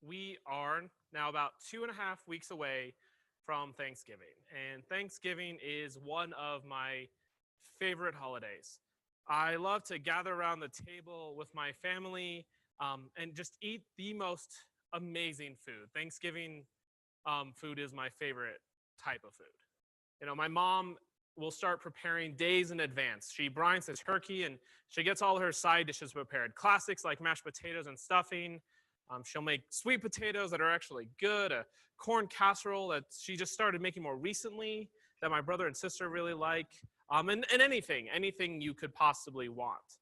We are now about 2.5 weeks away from Thanksgiving, and Thanksgiving is one of my favorite holidays. I love to gather around the table with my family and just eat the most amazing food. Thanksgiving food is my favorite type of food. My mom will start preparing days in advance. She brines the turkey and she gets all her side dishes prepared. Classics like mashed potatoes and stuffing. She'll make sweet potatoes that are actually good, a corn casserole that she just started making more recently that my brother and sister really like, and anything you could possibly want.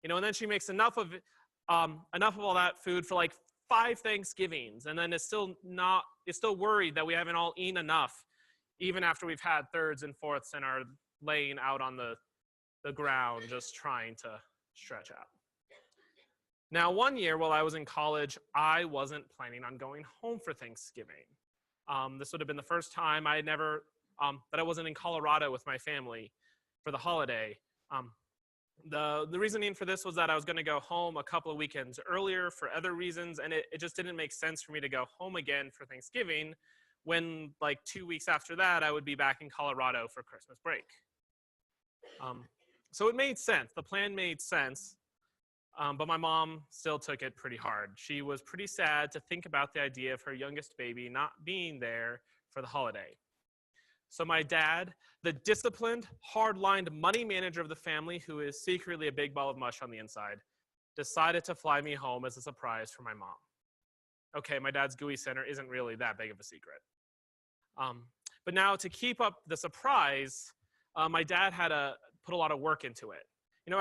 And then she makes enough of all that food for like 5 Thanksgivings, and then is still worried that we haven't all eaten enough, even after we've had thirds and fourths and are laying out on the ground just trying to stretch out. Now, one year while I was in college, I wasn't planning on going home for Thanksgiving. This would have been the first time that I wasn't in Colorado with my family for the holiday. The reasoning for this was that I was going to go home a couple of weekends earlier for other reasons, and it just didn't make sense for me to go home again for Thanksgiving when, like 2 weeks after that, I would be back in Colorado for Christmas break. So it made sense. The plan made sense. But my mom still took it pretty hard. She was pretty sad to think about the idea of her youngest baby not being there for the holiday. So my dad, the disciplined, hard-lined money manager of the family, who is secretly a big ball of mush on the inside, decided to fly me home as a surprise for my mom. Okay, my dad's gooey center isn't really that big of a secret. But now to keep up the surprise, my dad had to put a lot of work into it.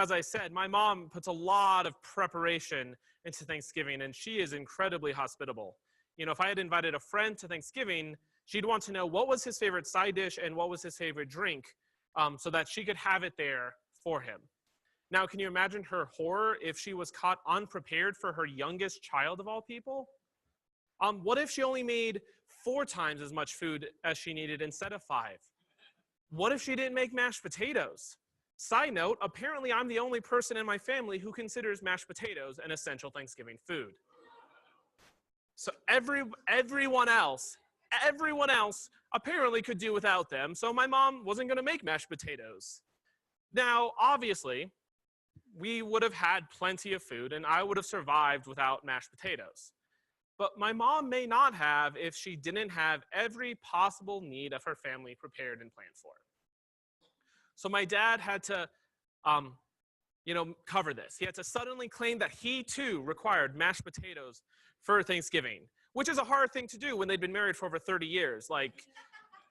As I said, my mom puts a lot of preparation into Thanksgiving, and she is incredibly hospitable. If I had invited a friend to Thanksgiving, she'd want to know what was his favorite side dish and what was his favorite drink, so that she could have it there for him. Now, can you imagine her horror if she was caught unprepared for her youngest child of all people? What if she only made 4 times as much food as she needed instead of 5? What if she didn't make mashed potatoes? Side note, apparently I'm the only person in my family who considers mashed potatoes an essential Thanksgiving food. So everyone else apparently could do without them, so my mom wasn't going to make mashed potatoes. Now, obviously, we would have had plenty of food, and I would have survived without mashed potatoes. But my mom may not have if she didn't have every possible need of her family prepared and planned for. So my dad had to, cover this. He had to suddenly claim that he too required mashed potatoes for Thanksgiving, which is a hard thing to do when they'd been married for over 30 years. Like,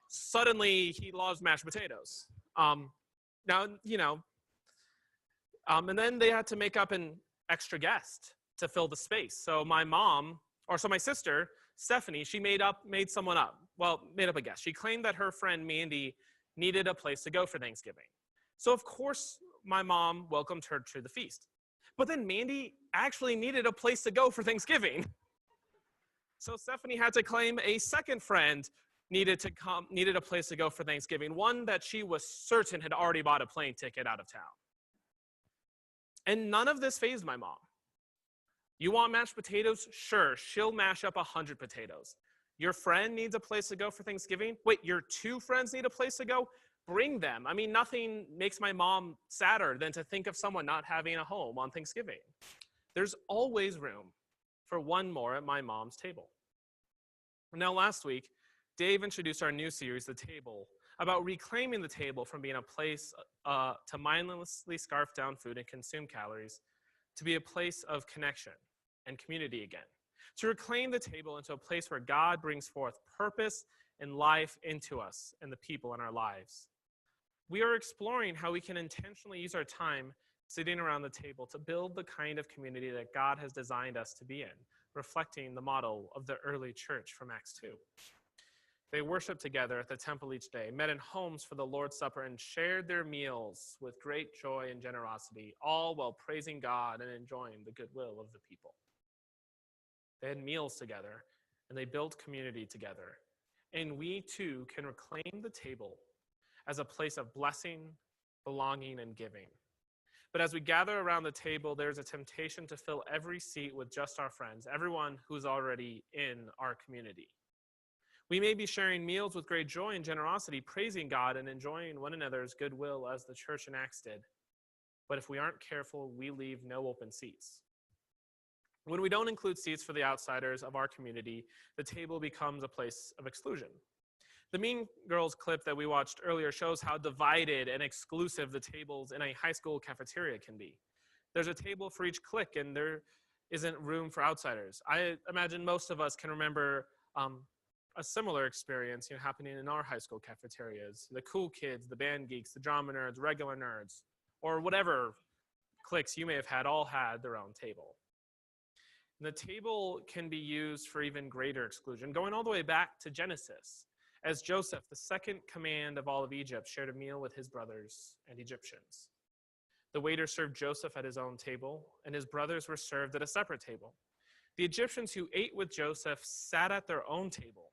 suddenly he loves mashed potatoes. And then they had to make up an extra guest to fill the space. So my sister, Stephanie, she made up a guest. She claimed that her friend Mandy needed a place to go for Thanksgiving. So of course, my mom welcomed her to the feast. But then Mandy actually needed a place to go for Thanksgiving. So Stephanie had to claim a second friend needed a place to go for Thanksgiving, one that she was certain had already bought a plane ticket out of town. And none of this fazed my mom. You want mashed potatoes? Sure, she'll mash up 100 potatoes. Your friend needs a place to go for Thanksgiving? Wait, your 2 friends need a place to go? Bring them. I mean, nothing makes my mom sadder than to think of someone not having a home on Thanksgiving. There's always room for one more at my mom's table. Now, last week, Dave introduced our new series, The Table, about reclaiming the table from being a place to mindlessly scarf down food and consume calories, to be a place of connection and community again. To reclaim the table into a place where God brings forth purpose and life into us and the people in our lives. We are exploring how we can intentionally use our time sitting around the table to build the kind of community that God has designed us to be in, reflecting the model of the early church from Acts 2. They worshiped together at the temple each day, met in homes for the Lord's Supper, and shared their meals with great joy and generosity, all while praising God and enjoying the goodwill of the people. They had meals together, and they built community together. And we too can reclaim the table as a place of blessing, belonging, and giving. But as we gather around the table, there's a temptation to fill every seat with just our friends, everyone who's already in our community. We may be sharing meals with great joy and generosity, praising God and enjoying one another's goodwill as the church in Acts did. But if we aren't careful, we leave no open seats. When we don't include seats for the outsiders of our community, the table becomes a place of exclusion. The Mean Girls clip that we watched earlier shows how divided and exclusive the tables in a high school cafeteria can be. There's a table for each clique, and there isn't room for outsiders. I imagine most of us can remember a similar experience happening in our high school cafeterias. The cool kids, the band geeks, the drama nerds, regular nerds, or whatever cliques you may have had, all had their own table. And the table can be used for even greater exclusion, going all the way back to Genesis, as Joseph, the second command of all of Egypt, shared a meal with his brothers and Egyptians. The waiter served Joseph at his own table, and his brothers were served at a separate table. The Egyptians who ate with Joseph sat at their own table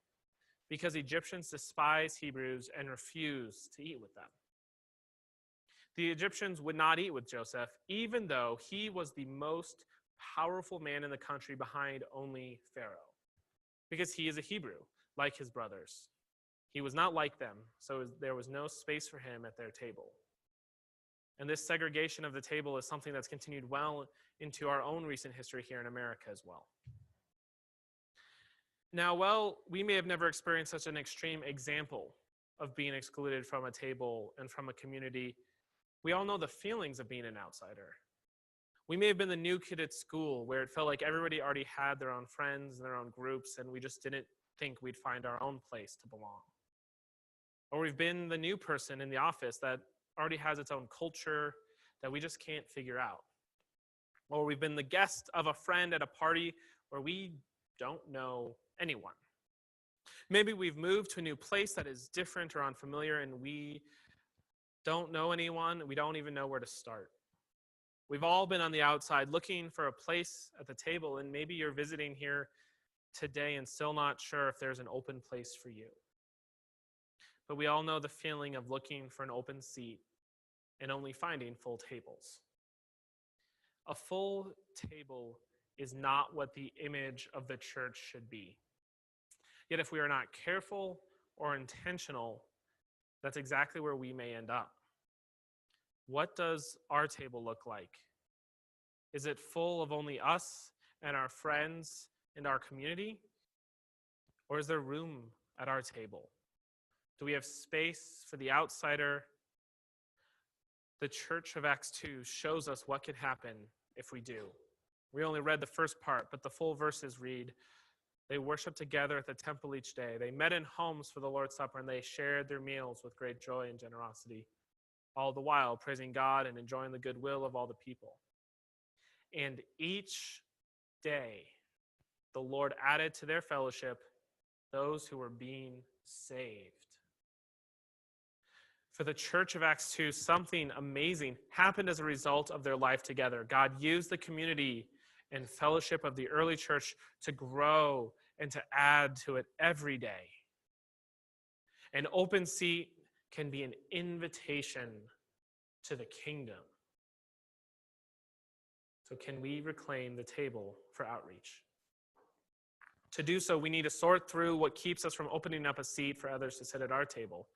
because Egyptians despise Hebrews and refused to eat with them. The Egyptians would not eat with Joseph, even though he was the most powerful man in the country behind only Pharaoh, because he is a Hebrew, like his brothers. He was not like them, so there was no space for him at their table. And this segregation of the table is something that's continued well into our own recent history here in America as well. Now, while we may have never experienced such an extreme example of being excluded from a table and from a community, we all know the feelings of being an outsider. We may have been the new kid at school where it felt like everybody already had their own friends and their own groups, and we just didn't think we'd find our own place to belong. Or we've been the new person in the office that already has its own culture that we just can't figure out. Or we've been the guest of a friend at a party where we don't know anyone. Maybe we've moved to a new place that is different or unfamiliar, and we don't know anyone. We don't even know where to start. We've all been on the outside looking for a place at the table, and maybe you're visiting here today and still not sure if there's an open place for you. But we all know the feeling of looking for an open seat and only finding full tables. A full table is not what the image of the church should be. Yet if we are not careful or intentional, that's exactly where we may end up. What does our table look like? Is it full of only us and our friends and our community? Or is there room at our table? Do we have space for the outsider? The Church of Acts 2 shows us what can happen if we do. We only read the first part, but the full verses read, they worshiped together at the temple each day. They met in homes for the Lord's Supper, and they shared their meals with great joy and generosity, all the while praising God and enjoying the goodwill of all the people. And each day, the Lord added to their fellowship those who were being saved. For the Church of Acts 2, something amazing happened as a result of their life together. God used the community and fellowship of the early church to grow and to add to it every day. An open seat can be an invitation to the kingdom. So can we reclaim the table for outreach? To do so, we need to sort through what keeps us from opening up a seat for others to sit at our table.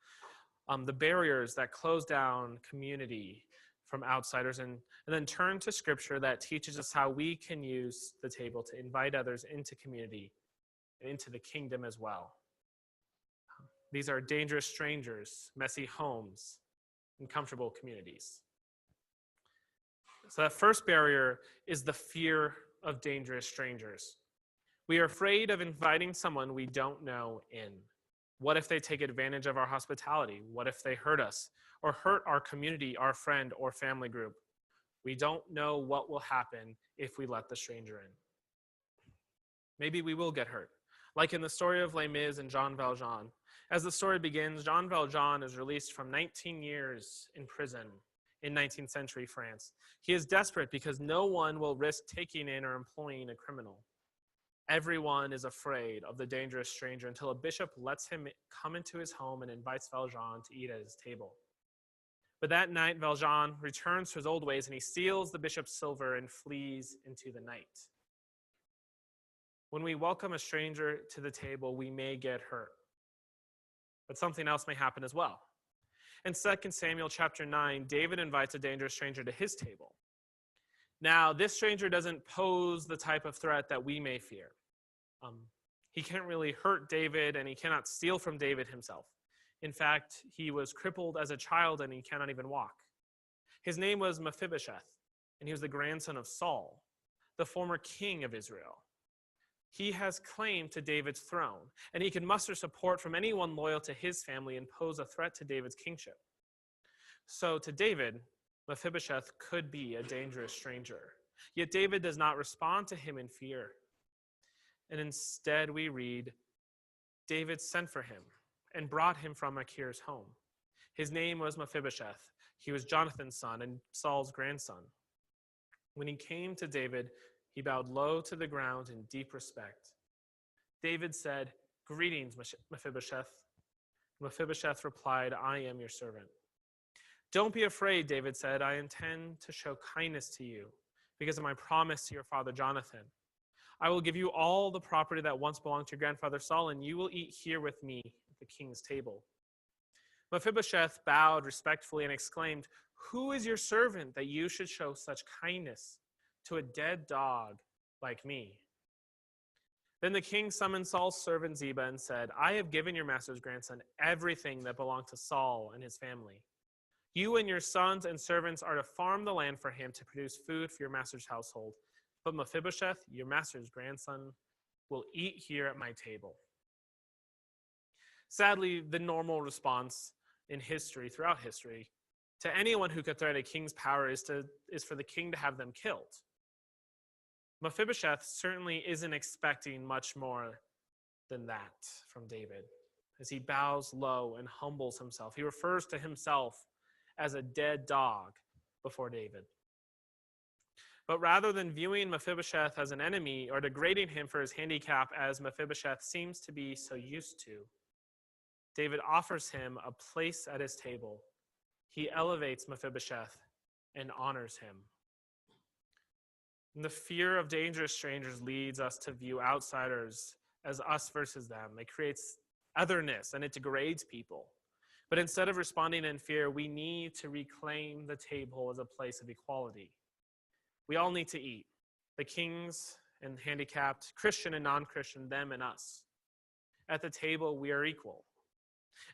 The barriers that close down community from outsiders, and then turn to Scripture that teaches us how we can use the table to invite others into community and into the kingdom as well. These are dangerous strangers, messy homes, and comfortable communities. So that first barrier is the fear of dangerous strangers. We are afraid of inviting someone we don't know in. What if they take advantage of our hospitality? What if they hurt us or hurt our community, our friend or family group? We don't know what will happen if we let the stranger in. Maybe we will get hurt. Like in the story of Les Mis and Jean Valjean. As the story begins, Jean Valjean is released from 19 years in prison in 19th century France. He is desperate because no one will risk taking in or employing a criminal. Everyone is afraid of the dangerous stranger until a bishop lets him come into his home and invites Valjean to eat at his table. But that night, Valjean returns to his old ways and he steals the bishop's silver and flees into the night. When we welcome a stranger to the table, we may get hurt. But something else may happen as well. In 2 Samuel chapter 9, David invites a dangerous stranger to his table. Now, this stranger doesn't pose the type of threat that we may fear. He can't really hurt David, and he cannot steal from David himself. In fact, he was crippled as a child, and he cannot even walk. His name was Mephibosheth, and he was the grandson of Saul, the former king of Israel. He has claim to David's throne, and he can muster support from anyone loyal to his family and pose a threat to David's kingship. So to David, Mephibosheth could be a dangerous stranger. Yet David does not respond to him in fear. And instead we read, David sent for him and brought him from Machir's home. His name was Mephibosheth. He was Jonathan's son and Saul's grandson. When he came to David, he bowed low to the ground in deep respect. David said, "Greetings, Mephibosheth." Mephibosheth replied, "I am your servant." "Don't be afraid," David said. "I intend to show kindness to you because of my promise to your father Jonathan. I will give you all the property that once belonged to your grandfather Saul, and you will eat here with me at the king's table." Mephibosheth bowed respectfully and exclaimed, "Who is your servant that you should show such kindness to a dead dog like me?" Then the king summoned Saul's servant Ziba and said, "I have given your master's grandson everything that belonged to Saul and his family. You and your sons and servants are to farm the land for him to produce food for your master's household. But Mephibosheth, your master's grandson, will eat here at my table." Sadly, the normal response in history, throughout history, to anyone who could threaten a king's power is for the king to have them killed. Mephibosheth certainly isn't expecting much more than that from David. As he bows low and humbles himself, he refers to himself as a dead dog before David. But rather than viewing Mephibosheth as an enemy or degrading him for his handicap, as Mephibosheth seems to be so used to, David offers him a place at his table. He elevates Mephibosheth and honors him. And the fear of dangerous strangers leads us to view outsiders as us versus them. It creates otherness and it degrades people. But instead of responding in fear, we need to reclaim the table as a place of equality. We all need to eat. The kings and handicapped, Christian and non-Christian, them and us. At the table, we are equal.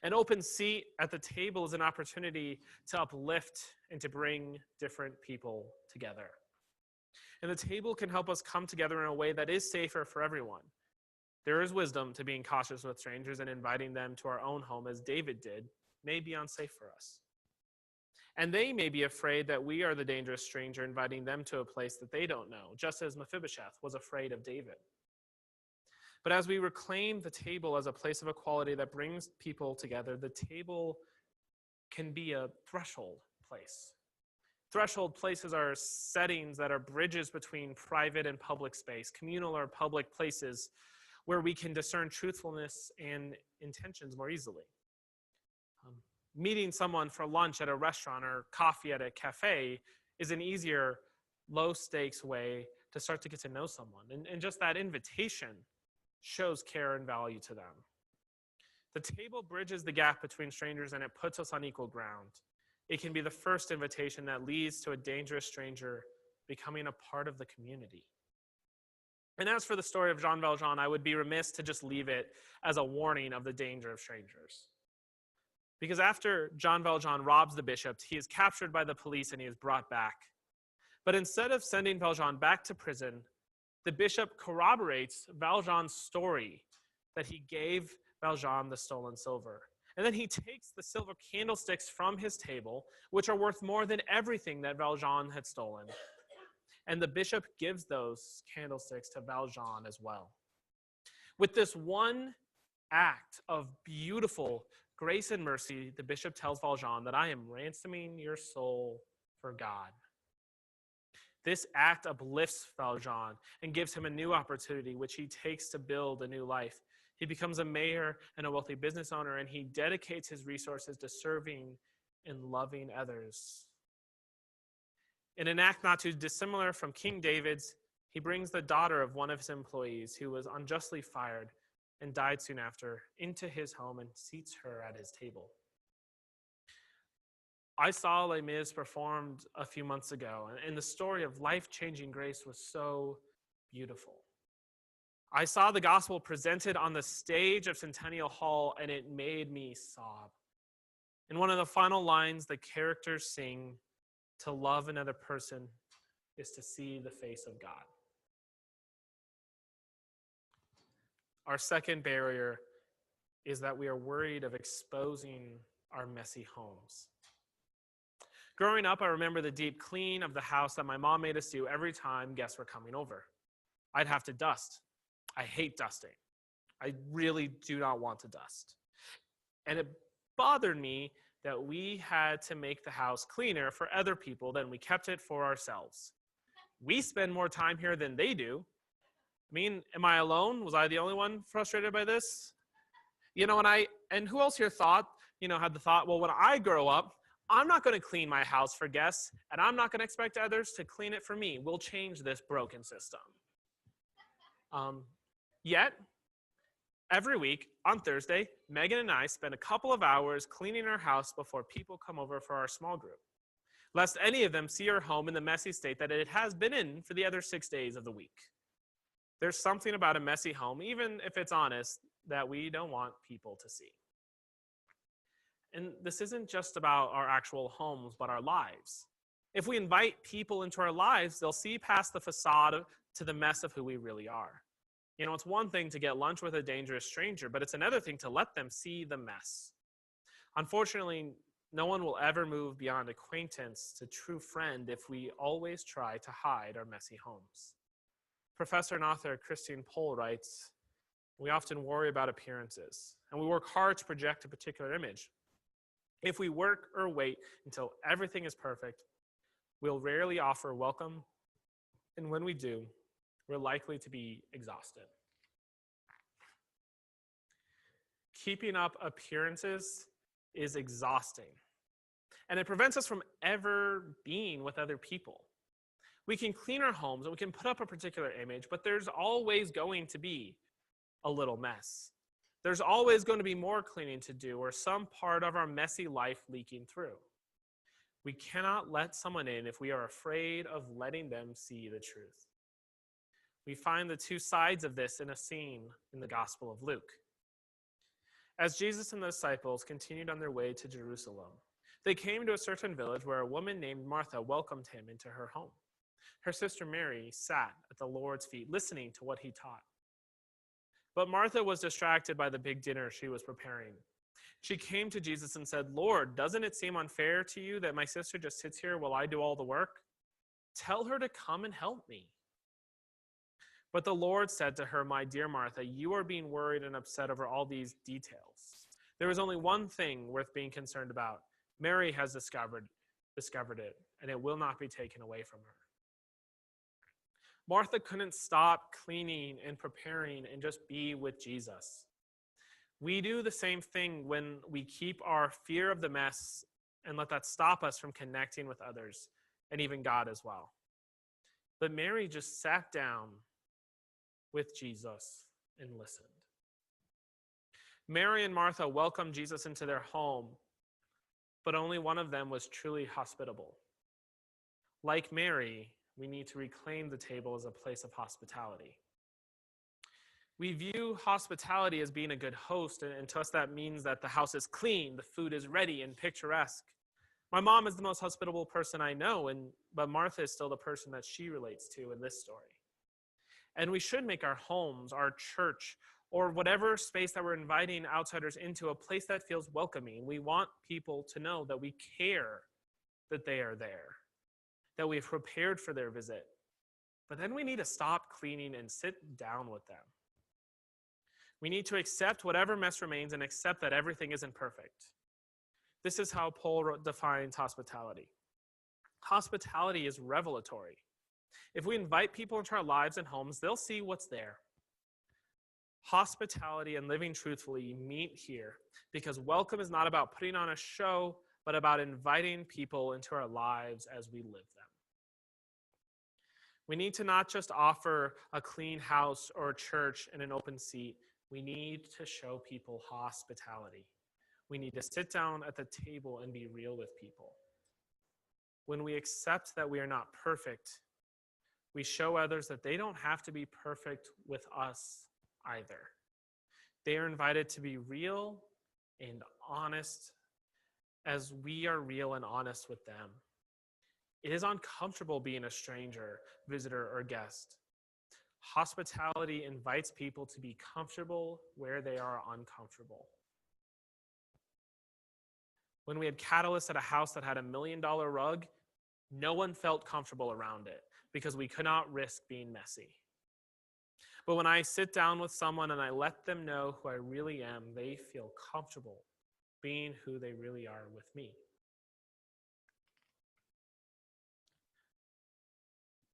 An open seat at the table is an opportunity to uplift and to bring different people together. And the table can help us come together in a way that is safer for everyone. There is wisdom to being cautious with strangers and inviting them to our own home, as David did, may be unsafe for us. And they may be afraid that we are the dangerous stranger inviting them to a place that they don't know, just as Mephibosheth was afraid of David. But as we reclaim the table as a place of equality that brings people together, the table can be a threshold place. Threshold places are settings that are bridges between private and public space, communal or public places where we can discern truthfulness and intentions more easily. Meeting someone for lunch at a restaurant or coffee at a cafe is an easier, low-stakes way to start to get to know someone. And just that invitation shows care and value to them. The table bridges the gap between strangers and it puts us on equal ground. It can be the first invitation that leads to a dangerous stranger becoming a part of the community. And as for the story of Jean Valjean, I would be remiss to just leave it as a warning of the danger of strangers. Because after Jean Valjean robs the bishop, he is captured by the police and he is brought back. But instead of sending Valjean back to prison, the bishop corroborates Valjean's story that he gave Valjean the stolen silver. And then he takes the silver candlesticks from his table, which are worth more than everything that Valjean had stolen. And the bishop gives those candlesticks to Valjean as well. With this one act of beautiful grace and mercy, the bishop tells Valjean that I am ransoming your soul for God. This act uplifts Valjean and gives him a new opportunity, which he takes to build a new life. He becomes a mayor and a wealthy business owner, and he dedicates his resources to serving in loving others. In an act not too dissimilar from King David's, he brings the daughter of one of his employees who was unjustly fired and died soon after into his home and seats her at his table. I saw Les Mis performed a few months ago, and the story of life-changing grace was so beautiful. I saw the gospel presented on the stage of Centennial Hall, and it made me sob. In one of the final lines, the characters sing, "To love another person is to see the face of God." Our second barrier is that we are worried of exposing our messy homes. Growing up, I remember the deep clean of the house that my mom made us do every time guests were coming over. I'd have to dust. I hate dusting. I really do not want to dust. And it bothered me that we had to make the house cleaner for other people than we kept it for ourselves. We spend more time here than they do. I mean, am I alone? Was I the only one frustrated by this? And who else here had the thought, well, when I grow up, I'm not going to clean my house for guests, and I'm not going to expect others to clean it for me. We'll change this broken system. Yet, every week on Thursday, Megan and I spend a couple of hours cleaning our house before people come over for our small group, lest any of them see our home in the messy state that it has been in for the other 6 days of the week. There's something about a messy home, even if it's honest, that we don't want people to see. And this isn't just about our actual homes, but our lives. If we invite people into our lives, they'll see past the facade to the mess of who we really are. It's one thing to get lunch with a dangerous stranger, but it's another thing to let them see the mess. Unfortunately, no one will ever move beyond acquaintance to true friend if we always try to hide our messy homes. Professor and author Christine Pohl writes, "We often worry about appearances, and we work hard to project a particular image. If we work or wait until everything is perfect, we'll rarely offer welcome, and when we do, we're likely to be exhausted." Keeping up appearances is exhausting, and it prevents us from ever being with other people. We can clean our homes and we can put up a particular image, but there's always going to be a little mess. There's always going to be more cleaning to do or some part of our messy life leaking through. We cannot let someone in if we are afraid of letting them see the truth. We find the two sides of this in a scene in the Gospel of Luke. As Jesus and the disciples continued on their way to Jerusalem, they came to a certain village where a woman named Martha welcomed him into her home. Her sister Mary sat at the Lord's feet, listening to what he taught. But Martha was distracted by the big dinner she was preparing. She came to Jesus and said, "Lord, doesn't it seem unfair to you that my sister just sits here while I do all the work? Tell her to come and help me." But the Lord said to her, "My dear Martha, you are being worried and upset over all these details. There is only one thing worth being concerned about. Mary has discovered it, and it will not be taken away from her." Martha couldn't stop cleaning and preparing and just be with Jesus. We do the same thing when we keep our fear of the mess and let that stop us from connecting with others and even God as well. But Mary just sat down with Jesus and listened. Mary and Martha welcomed Jesus into their home, but only one of them was truly hospitable. Like Mary, we need to reclaim the table as a place of hospitality. We view hospitality as being a good host, and to us that means that the house is clean, the food is ready and picturesque. My mom is the most hospitable person I know, but Martha is still the person that she relates to in this story. And we should make our homes, our church, or whatever space that we're inviting outsiders into a place that feels welcoming. We want people to know that we care that they are there, that we've prepared for their visit. But then we need to stop cleaning and sit down with them. We need to accept whatever mess remains and accept that everything isn't perfect. This is how Paul defines hospitality. Hospitality is revelatory. If we invite people into our lives and homes, they'll see what's there. Hospitality and living truthfully meet here because welcome is not about putting on a show, but about inviting people into our lives as we live them. We need to not just offer a clean house or a church and an open seat. We need to show people hospitality. We need to sit down at the table and be real with people. When we accept that we are not perfect, we show others that they don't have to be perfect with us either. They are invited to be real and honest as we are real and honest with them. It is uncomfortable being a stranger, visitor, or guest. Hospitality invites people to be comfortable where they are uncomfortable. When we had catalysts at a house that had $1 million rug, no one felt comfortable around it because we could not risk being messy. But when I sit down with someone and I let them know who I really am, they feel comfortable being who they really are with me.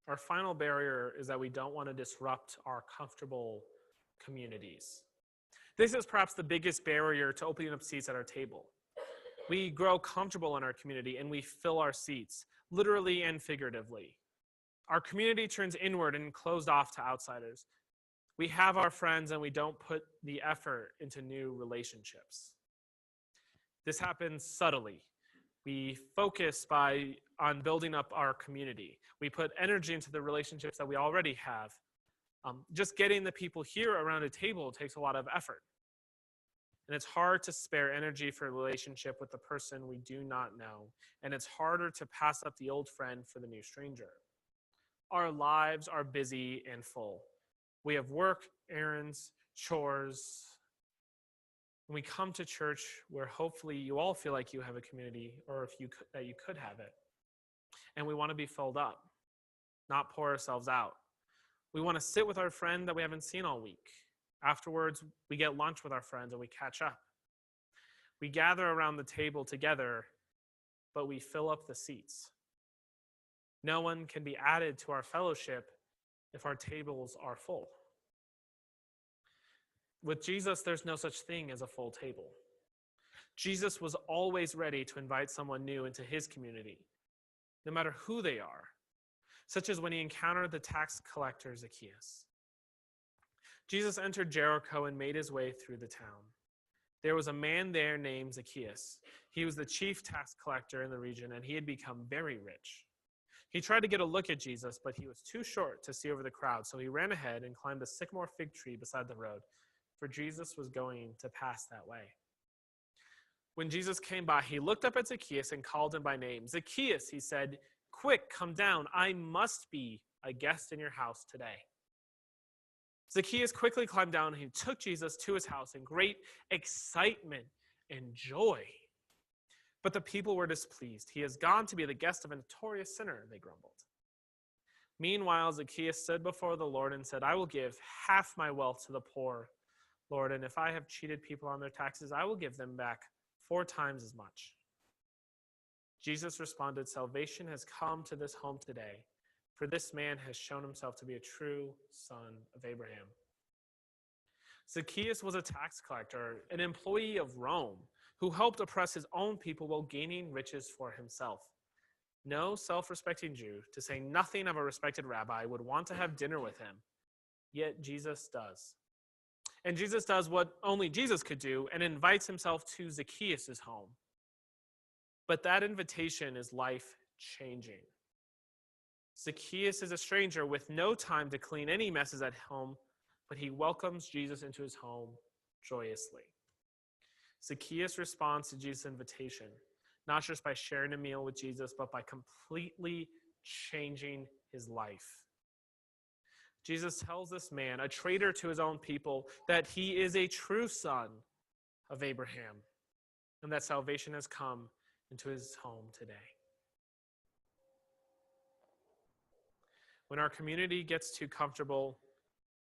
Our final barrier is that we don't want to disrupt our comfortable communities. This is perhaps the biggest barrier to opening up seats at our table. We grow comfortable in our community and we fill our seats, literally and figuratively. Our community turns inward and closed off to outsiders. We have our friends and we don't put the effort into new relationships. This happens subtly. We focus on building up our community. We put energy into the relationships that we already have. Just getting the people here around a table takes a lot of effort. And it's hard to spare energy for a relationship with the person we do not know. And it's harder to pass up the old friend for the new stranger. Our lives are busy and full. We have work, errands, chores. And we come to church where hopefully you all feel like you have a community, or that you could have it. And we want to be filled up, not pour ourselves out. We want to sit with our friend that we haven't seen all week. Afterwards, we get lunch with our friends and we catch up. We gather around the table together, but we fill up the seats. No one can be added to our fellowship if our tables are full. With Jesus, there's no such thing as a full table. Jesus was always ready to invite someone new into his community, no matter who they are, such as when he encountered the tax collector Zacchaeus. Jesus entered Jericho and made his way through the town. There was a man there named Zacchaeus. He was the chief tax collector in the region, and he had become very rich. He tried to get a look at Jesus, but he was too short to see over the crowd, so he ran ahead and climbed a sycamore fig tree beside the road, for Jesus was going to pass that way. When Jesus came by, he looked up at Zacchaeus and called him by name. "Zacchaeus," he said, "quick, come down. I must be a guest in your house today." Zacchaeus quickly climbed down and he took Jesus to his house in great excitement and joy. But the people were displeased. "He has gone to be the guest of a notorious sinner," they grumbled. Meanwhile, Zacchaeus stood before the Lord and said, "I will give half my wealth to the poor, Lord, and if I have cheated people on their taxes, I will give them back 4 times as much." Jesus responded, "Salvation has come to this home today, for this man has shown himself to be a true son of Abraham." Zacchaeus was a tax collector, an employee of Rome, who helped oppress his own people while gaining riches for himself. No self-respecting Jew, to say nothing of a respected rabbi, would want to have dinner with him. Yet Jesus does. And Jesus does what only Jesus could do and invites himself to Zacchaeus' home. But that invitation is life-changing. Zacchaeus is a stranger with no time to clean any messes at home, but he welcomes Jesus into his home joyously. Zacchaeus responds to Jesus' invitation, not just by sharing a meal with Jesus, but by completely changing his life. Jesus tells this man, a traitor to his own people, that he is a true son of Abraham and that salvation has come into his home today. When our community gets too comfortable,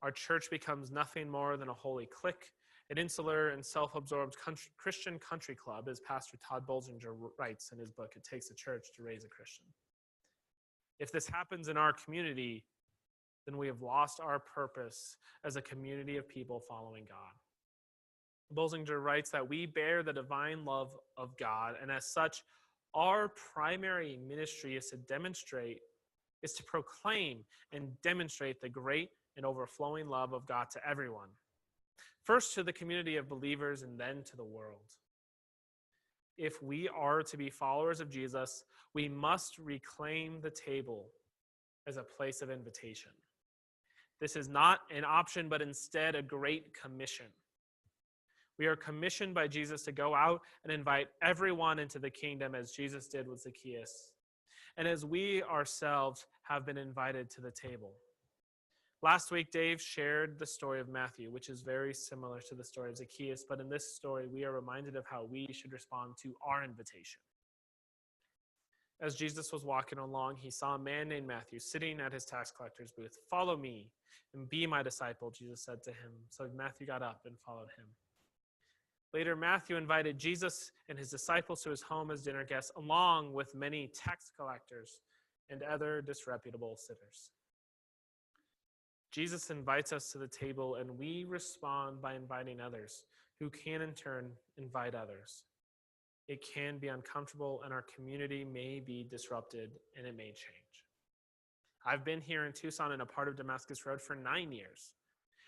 our church becomes nothing more than a holy clique, an insular and self-absorbed Christian country club, as Pastor Todd Bolzinger writes in his book, It Takes a Church to Raise a Christian. If this happens in our community, then we have lost our purpose as a community of people following God. Bolzinger writes that we bear the divine love of God, and as such, our primary ministry is to proclaim and demonstrate the great and overflowing love of God to everyone. First to the community of believers and then to the world. If we are to be followers of Jesus, we must reclaim the table as a place of invitation. This is not an option, but instead a great commission. We are commissioned by Jesus to go out and invite everyone into the kingdom as Jesus did with Zacchaeus, and as we ourselves have been invited to the table. Last week, Dave shared the story of Matthew, which is very similar to the story of Zacchaeus, but in this story, we are reminded of how we should respond to our invitation. As Jesus was walking along, he saw a man named Matthew sitting at his tax collector's booth. "Follow me and be my disciple," Jesus said to him. So Matthew got up and followed him. Later, Matthew invited Jesus and his disciples to his home as dinner guests, along with many tax collectors and other disreputable sinners. Jesus invites us to the table, and we respond by inviting others, who can in turn invite others. It can be uncomfortable, and our community may be disrupted, and it may change. I've been here in Tucson and a part of Damascus Road for 9 years.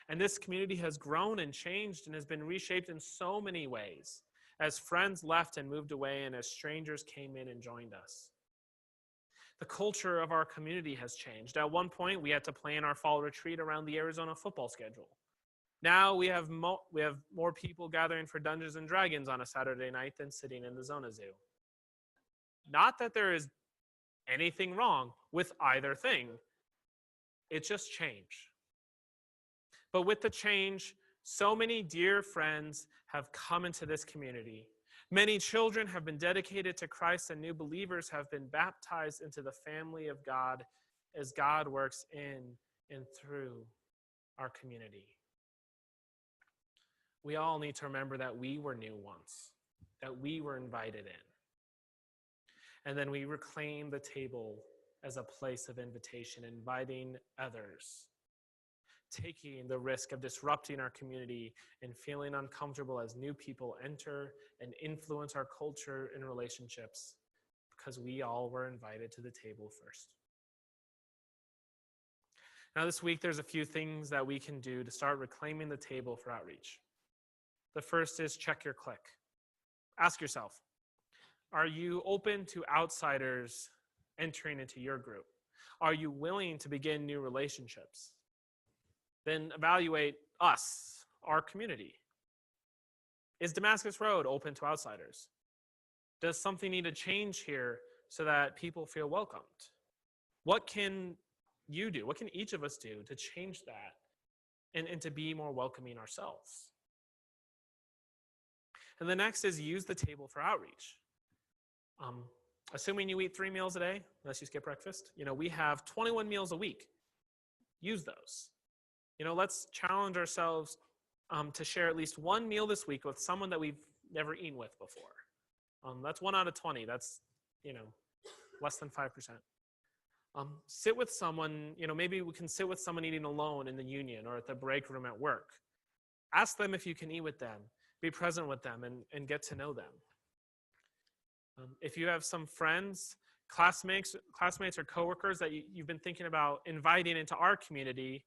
And this community has grown and changed and has been reshaped in so many ways, as friends left and moved away and as strangers came in and joined us. The culture of our community has changed. At one point, we had to plan our fall retreat around the Arizona football schedule. Now we have more people gathering for Dungeons and Dragons on a Saturday night than sitting in the Zona Zoo. Not that there is anything wrong with either thing. It's just change. But with the change, so many dear friends have come into this community. Many children have been dedicated to Christ, and new believers have been baptized into the family of God as God works in and through our community. We all need to remember that we were new once, that we were invited in. And then we reclaim the table as a place of invitation, inviting others, taking the risk of disrupting our community and feeling uncomfortable as new people enter and influence our culture and relationships, because we all were invited to the table first. Now this week, there's a few things that we can do to start reclaiming the table for outreach. The first is check your clique. Ask yourself, are you open to outsiders entering into your group? Are you willing to begin new relationships? Then evaluate us, our community. Is Damascus Road open to outsiders? Does something need to change here so that people feel welcomed? What can you do? What can each of us do to change that and to be more welcoming ourselves? And the next is use the table for outreach. Assuming you eat 3 meals a day, unless you skip breakfast, we have 21 meals a week. Use those. Let's challenge ourselves to share at least 1 meal this week with someone that we've never eaten with before. That's 1 out of 20. That's, less than 5%. Sit with someone, maybe we can sit with someone eating alone in the union or at the break room at work. Ask them if you can eat with them. Be present with them and get to know them. If you have some friends, classmates or coworkers that you've been thinking about inviting into our community,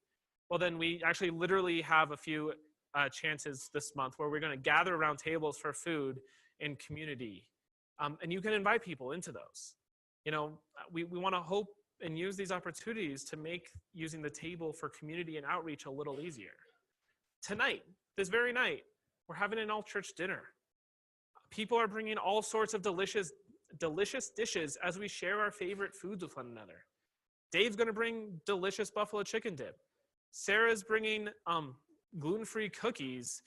well, then we actually literally have a few chances this month where we're going to gather around tables for food in community. And you can invite people into those. We want to hope and use these opportunities to make using the table for community and outreach a little easier. Tonight, this very night, we're having an all-church dinner. People are bringing all sorts of delicious dishes as we share our favorite foods with one another. Dave's going to bring delicious buffalo chicken dip. Sarah's bringing gluten-free cookies.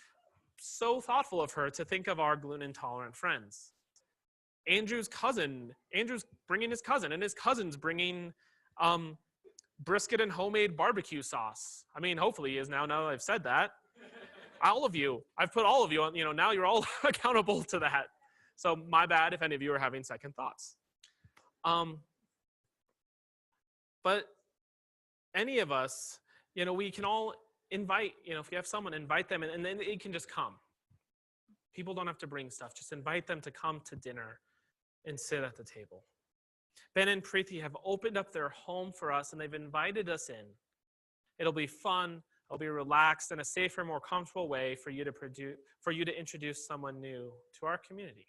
So thoughtful of her to think of our gluten-intolerant friends. Andrew's bringing his cousin, and his cousin's bringing brisket and homemade barbecue sauce. Hopefully he is now that I've said that. All of you, I've put all of you on, now you're all accountable to that. So my bad if any of you are having second thoughts. But any of us, we can all invite, if you have someone, invite them, and then they can just come. People don't have to bring stuff. Just invite them to come to dinner and sit at the table. Ben and Preeti have opened up their home for us, and they've invited us in. It'll be fun, it'll be relaxed, and a safer, more comfortable way for you to introduce someone new to our community.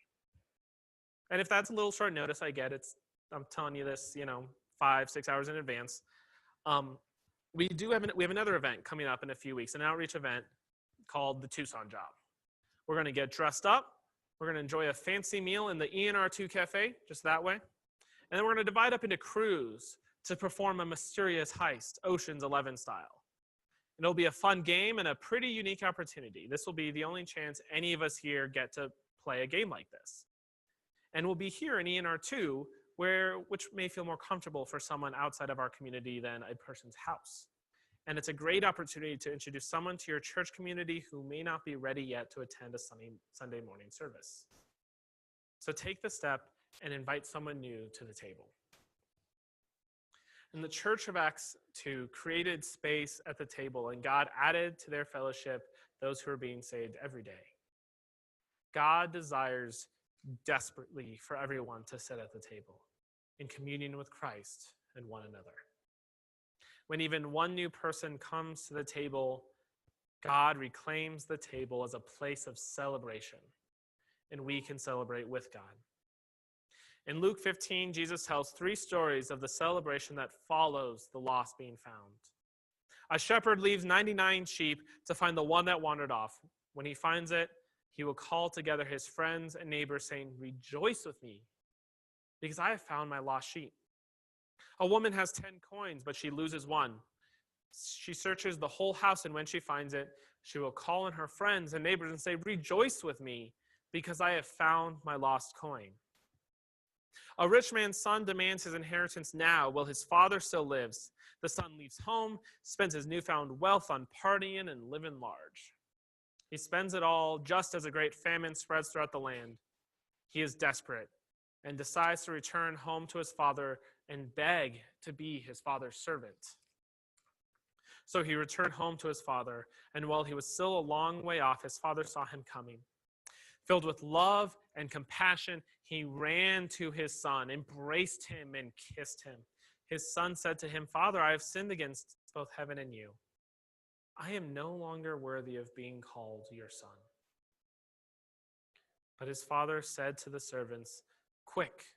And if that's a little short notice, I get it. I'm telling you this, 5-6 hours in advance. We have another event coming up in a few weeks, an outreach event called the Tucson Job. We're going to get dressed up. We're going to enjoy a fancy meal in the ENR2 Cafe, just that way. And then we're going to divide up into crews to perform a mysterious heist, Ocean's 11 style. And it'll be a fun game and a pretty unique opportunity. This will be the only chance any of us here get to play a game like this. And we'll be here in ENR2, which may feel more comfortable for someone outside of our community than a person's house. And it's a great opportunity to introduce someone to your church community who may not be ready yet to attend a Sunday morning service. So take the step and invite someone new to the table. And the Church of Acts 2 created space at the table, and God added to their fellowship those who are being saved every day. God desires desperately for everyone to sit at the table in communion with Christ and one another. When even one new person comes to the table, God reclaims the table as a place of celebration, and we can celebrate with God. In Luke 15, Jesus tells 3 stories of the celebration that follows the lost being found. A shepherd leaves 99 sheep to find the one that wandered off. When he finds it, he will call together his friends and neighbors, saying, "Rejoice with me, because I have found my lost sheep." A woman has 10 coins, but she loses one. She searches the whole house, and when she finds it, she will call on her friends and neighbors and say, "Rejoice with me, because I have found my lost coin." A rich man's son demands his inheritance now while his father still lives. The son leaves home, spends his newfound wealth on partying and living large. He spends it all just as a great famine spreads throughout the land. He is desperate and decides to return home to his father and beg to be his father's servant. So he returned home to his father, and while he was still a long way off, his father saw him coming. Filled with love and compassion, he ran to his son, embraced him, and kissed him. His son said to him, "Father, I have sinned against both heaven and you. I am no longer worthy of being called your son." But his father said to the servants, "Quick,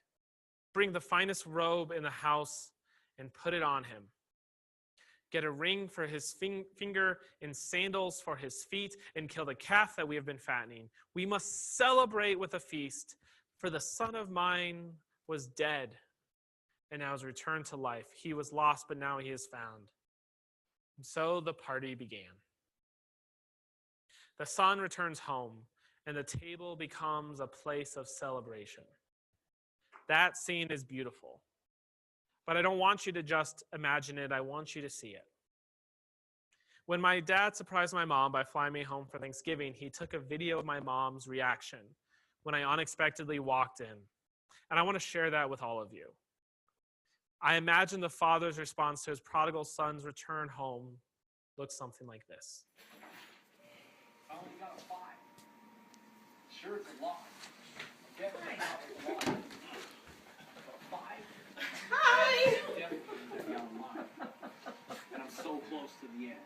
bring the finest robe in the house and put it on him. Get a ring for his finger and sandals for his feet, and kill the calf that we have been fattening. We must celebrate with a feast, for the son of mine was dead and now has returned to life. He was lost, but now he is found." And so the party began. The son returns home, and the table becomes a place of celebration. That scene is beautiful. But I don't want you to just imagine it. I want you to see it. When my dad surprised my mom by flying me home for Thanksgiving, he took a video of my mom's reaction when I unexpectedly walked in. And I want to share that with all of you. I imagine the father's response to his prodigal son's return home looks something like this. I only got a 5. Sure, it's a lot. Definitely not a lot. But a 5? Hi! Definitely on mine. And I'm so close to the end.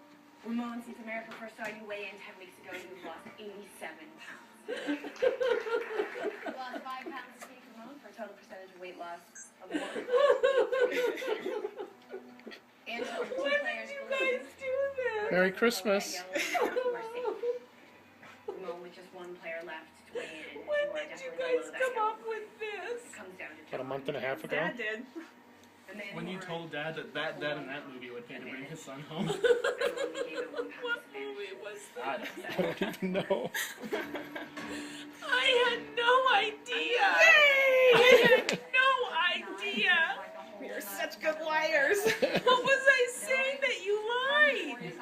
Ramon, since America first saw you weigh in 10 weeks ago, you've lost 87 pounds. You lost 5 pounds this week, Ramon, for a total percentage of weight loss of 1. Angela, the 2 players you guys do this? Merry Christmas. Ramon, with just 1 player left to weigh in. When did you guys come up with this? It comes down to About a month and a half ago. Dad did. When you told Dad that Dad in that movie would pay to bring his son home. What movie was that? I don't even know. I had no idea. Yay! I had no idea. You're such good liars. What was I saying that you lied?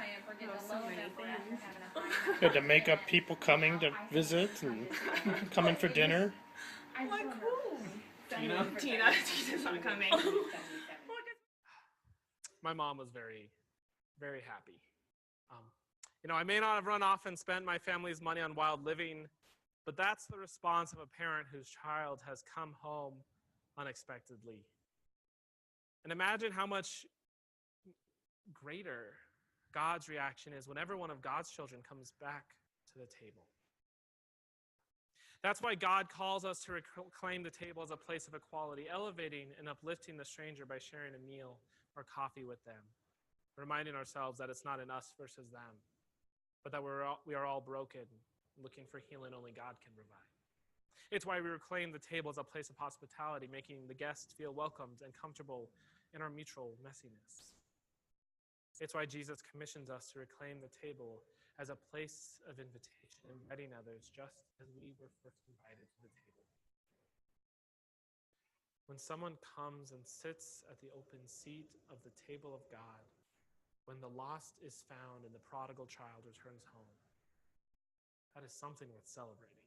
You had to make up people coming to visit and coming for dinner. Like who? Tina? Tina's not coming. My mom was very, very happy. I may not have run off and spent my family's money on wild living, But that's the response of a parent whose child has come home unexpectedly. And imagine how much greater God's reaction is whenever one of God's children comes back to the table. That's why God calls us to reclaim the table as a place of equality, elevating and uplifting the stranger by sharing a meal or coffee with them, reminding ourselves that it's not in us versus them, but that we are all broken, looking for healing only God can provide. It's why we reclaim the table as a place of hospitality, making the guests feel welcomed and comfortable in our mutual messiness. It's why Jesus commissions us to reclaim the table as a place of invitation, inviting others just as we were first invited to the table. When someone comes and sits at the open seat of the table of God, when the lost is found and the prodigal child returns home, that is something worth celebrating.